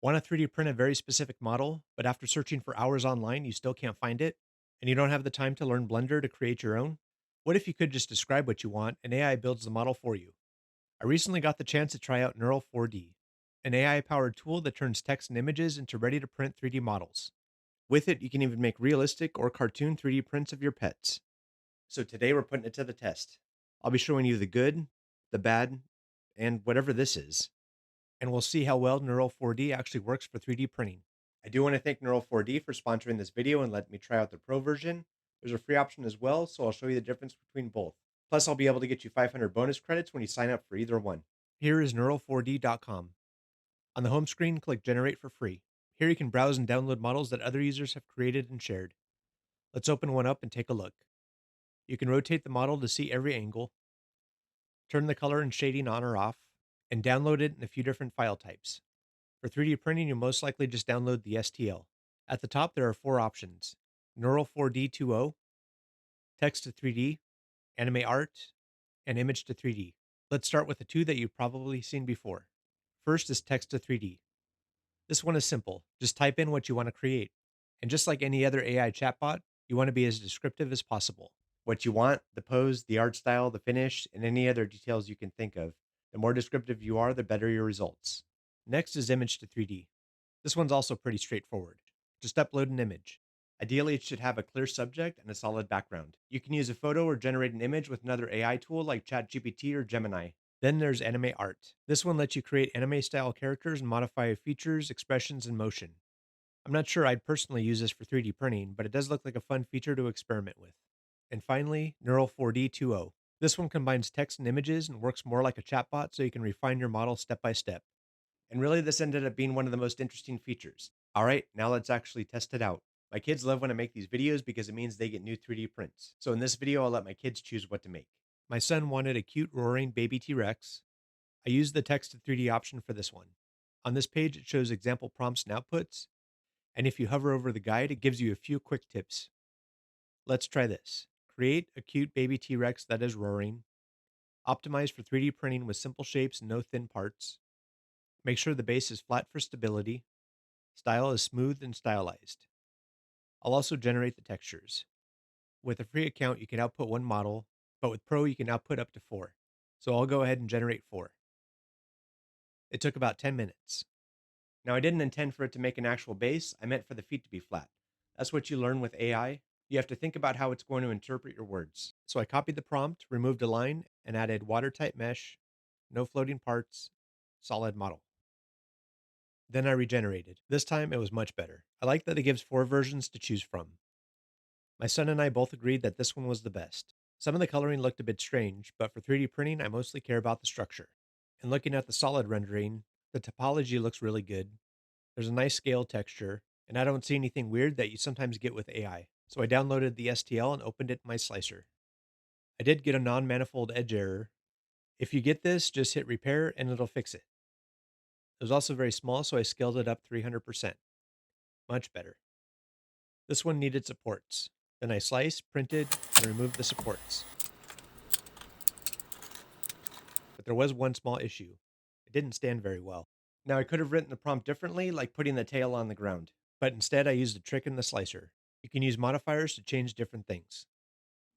Want to 3D print a very specific model, but after searching for hours online, you still can't find it, and you don't have the time to learn Blender to create your own? What if you could just describe what you want and AI builds the model for you? I recently got the chance to try out Neural4D, an AI powered tool that turns text and images into ready to print 3D models. With it, you can even make realistic or cartoon 3D prints of your pets. So today we're putting it to the test. I'll be showing you the good, the bad, and whatever this is, and we'll see how well Neural4D actually works for 3D printing. I do want to thank Neural4D for sponsoring this video and letting me try out the Pro version. There's a free option as well, so I'll show you the difference between both. Plus, I'll be able to get you 500 bonus credits when you sign up for either one. Here is Neural4D.com. On the home screen, click Generate for free. Here you can browse and download models that other users have created and shared. Let's open one up and take a look. You can rotate the model to see every angle, turn the color and shading on or off, and download it in a few different file types. For 3D printing, you'll most likely just download the STL. At the top, there are four options: Neural 4D 2.0, Text to 3D, Anime Art, and Image to 3D. Let's start with the two that you've probably seen before. First is Text to 3D. This one is simple. Just type in what you want to create. And just like any other AI chatbot, you want to be as descriptive as possible. What you want, the pose, the art style, the finish, and any other details you can think of. The more descriptive you are, the better your results. Next is Image to 3D. This one's also pretty straightforward. Just upload an image. Ideally, it should have a clear subject and a solid background. You can use a photo or generate an image with another AI tool like ChatGPT or Gemini. Then there's anime art. This one lets you create anime style characters and modify features, expressions, and motion. I'm not sure I'd personally use this for 3D printing, but it does look like a fun feature to experiment with. And finally, Neural 4D 2.0. This one combines text and images and works more like a chatbot so you can refine your model step by step. And really, this ended up being one of the most interesting features. All right, now let's actually test it out. My kids love when I make these videos because it means they get new 3D prints. So in this video, I'll let my kids choose what to make. My son wanted a cute roaring baby T-Rex. I used the text to 3D option for this one. On this page, it shows example prompts and outputs. And if you hover over the guide, it gives you a few quick tips. Let's try this. Create a cute baby T-Rex that is roaring. Optimize for 3D printing with simple shapes and no thin parts. Make sure the base is flat for stability. Style is smooth and stylized. I'll also generate the textures. With a free account, you can output one model, but with Pro, you can output up to four. So I'll go ahead and generate four. It took about 10 minutes. Now, I didn't intend for it to make an actual base, I meant for the feet to be flat. That's what you learn with AI. You have to think about how it's going to interpret your words. So I copied the prompt, removed a line, and added watertight mesh, no floating parts, solid model. Then I regenerated. This time it was much better. I like that it gives four versions to choose from. My son and I both agreed that this one was the best. Some of the coloring looked a bit strange, but for 3D printing, I mostly care about the structure. And looking at the solid rendering, the topology looks really good. There's a nice scale texture, and I don't see anything weird that you sometimes get with AI. So I downloaded the STL and opened it in my slicer. I did get a non-manifold edge error. If you get this, just hit repair and it'll fix it. It was also very small, so I scaled it up 300%. Much better. This one needed supports. Then I sliced, printed, and removed the supports. But there was one small issue. It didn't stand very well. Now I could have written the prompt differently, like putting the tail on the ground. But instead I used a trick in the slicer. You can use modifiers to change different things.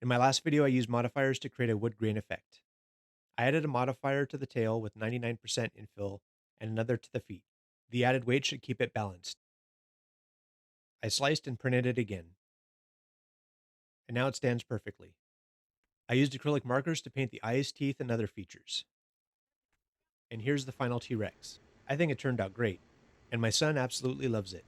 In my last video, I used modifiers to create a wood grain effect. I added a modifier to the tail with 99% infill and another to the feet. The added weight should keep it balanced. I sliced and printed it again. And now it stands perfectly. I used acrylic markers to paint the eyes, teeth, and other features. And here's the final T-Rex. I think it turned out great, and my son absolutely loves it.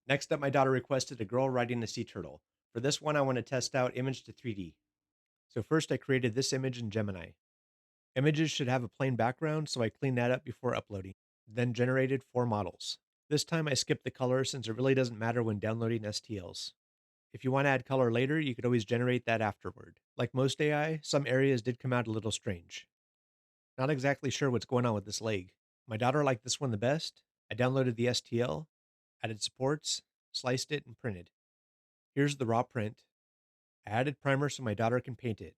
Next up, my daughter requested a girl riding a sea turtle. For this one, I want to test out image to 3D. So first I created this image in Gemini. Images should have a plain background, so I cleaned that up before uploading. Then generated four models. This time I skipped the color since it really doesn't matter when downloading STLs. If you want to add color later, you could always generate that afterward. Like most AI, some areas did come out a little strange. Not exactly sure what's going on with this leg. My daughter liked this one the best. I downloaded the STL, added supports, sliced it, and printed. Here's the raw print. I added primer so my daughter can paint it.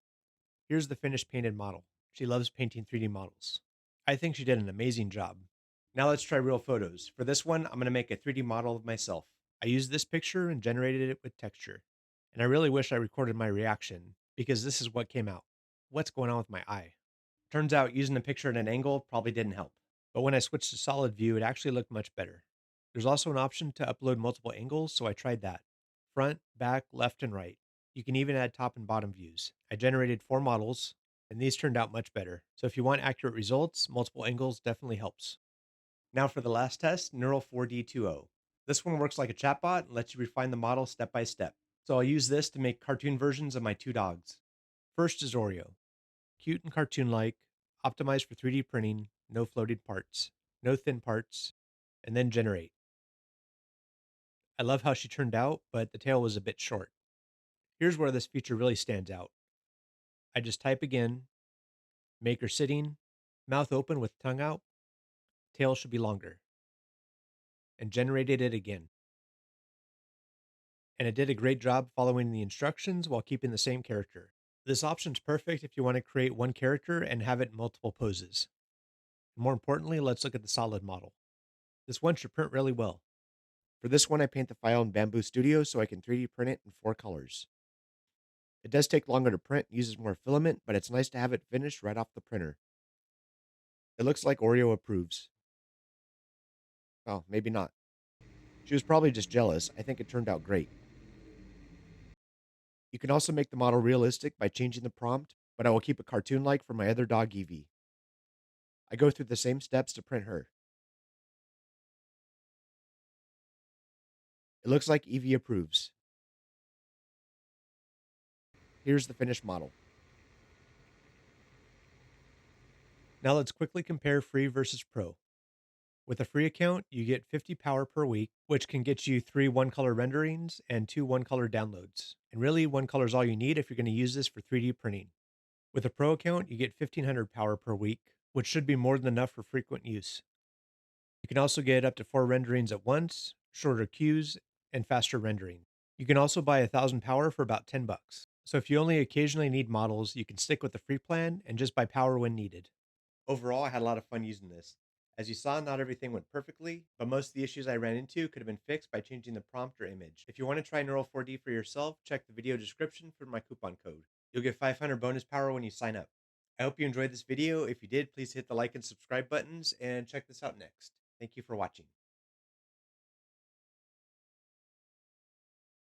Here's the finished painted model. She loves painting 3D models. I think she did an amazing job. Now let's try real photos. For this one, I'm going to make a 3D model of myself. I used this picture and generated it with texture. And I really wish I recorded my reaction because this is what came out. What's going on with my eye? Turns out using a picture at an angle probably didn't help. But when I switched to solid view, it actually looked much better. There's also an option to upload multiple angles, so I tried that. Front, back, left, and right. You can even add top and bottom views. I generated 4 models, and these turned out much better. So if you want accurate results, multiple angles definitely helps. Now for the last test, Neural4D 2.0. This one works like a chatbot and lets you refine the model step by step. So I'll use this to make cartoon versions of my 2 dogs. First is Oreo. Cute and cartoon like, optimized for 3D printing, no floating parts, no thin parts, and then generate. I love how she turned out, but the tail was a bit short. Here's where this feature really stands out. I just type again, make her sitting, mouth open with tongue out, tail should be longer, and generated it again. And it did a great job following the instructions while keeping the same character. This option's perfect if you want to create one character and have it in multiple poses. More importantly, let's look at the solid model. This one should print really well. For this one, I paint the file in Bamboo Studio so I can 3D print it in 4 colors. It does take longer to print, uses more filament, but it's nice to have it finished right off the printer. It looks like Oreo approves. Oh, maybe not. She was probably just jealous. I think it turned out great. You can also make the model realistic by changing the prompt, but I will keep it cartoon-like for my other dog, Evie. I go through the same steps to print her. It looks like Evie approves. Here's the finished model. Now let's quickly compare free versus pro. With a free account, you get 50 power per week, which can get you 3 one-color renderings and 2 one-color downloads. And really, one color is all you need if you're going to use this for 3D printing. With a pro account, you get 1500 power per week, which should be more than enough for frequent use. You can also get up to 4 renderings at once, shorter queues, and faster rendering. You can also buy 1000 power for about $10. So if you only occasionally need models, you can stick with the free plan and just buy power when needed. Overall, I had a lot of fun using this. As you saw, not everything went perfectly, but most of the issues I ran into could have been fixed by changing the prompt or image. If you want to try Neural4D for yourself, check the video description for my coupon code. You'll get 500 bonus power when you sign up. I hope you enjoyed this video. If you did, please hit the like and subscribe buttons and check this out next. Thank you for watching.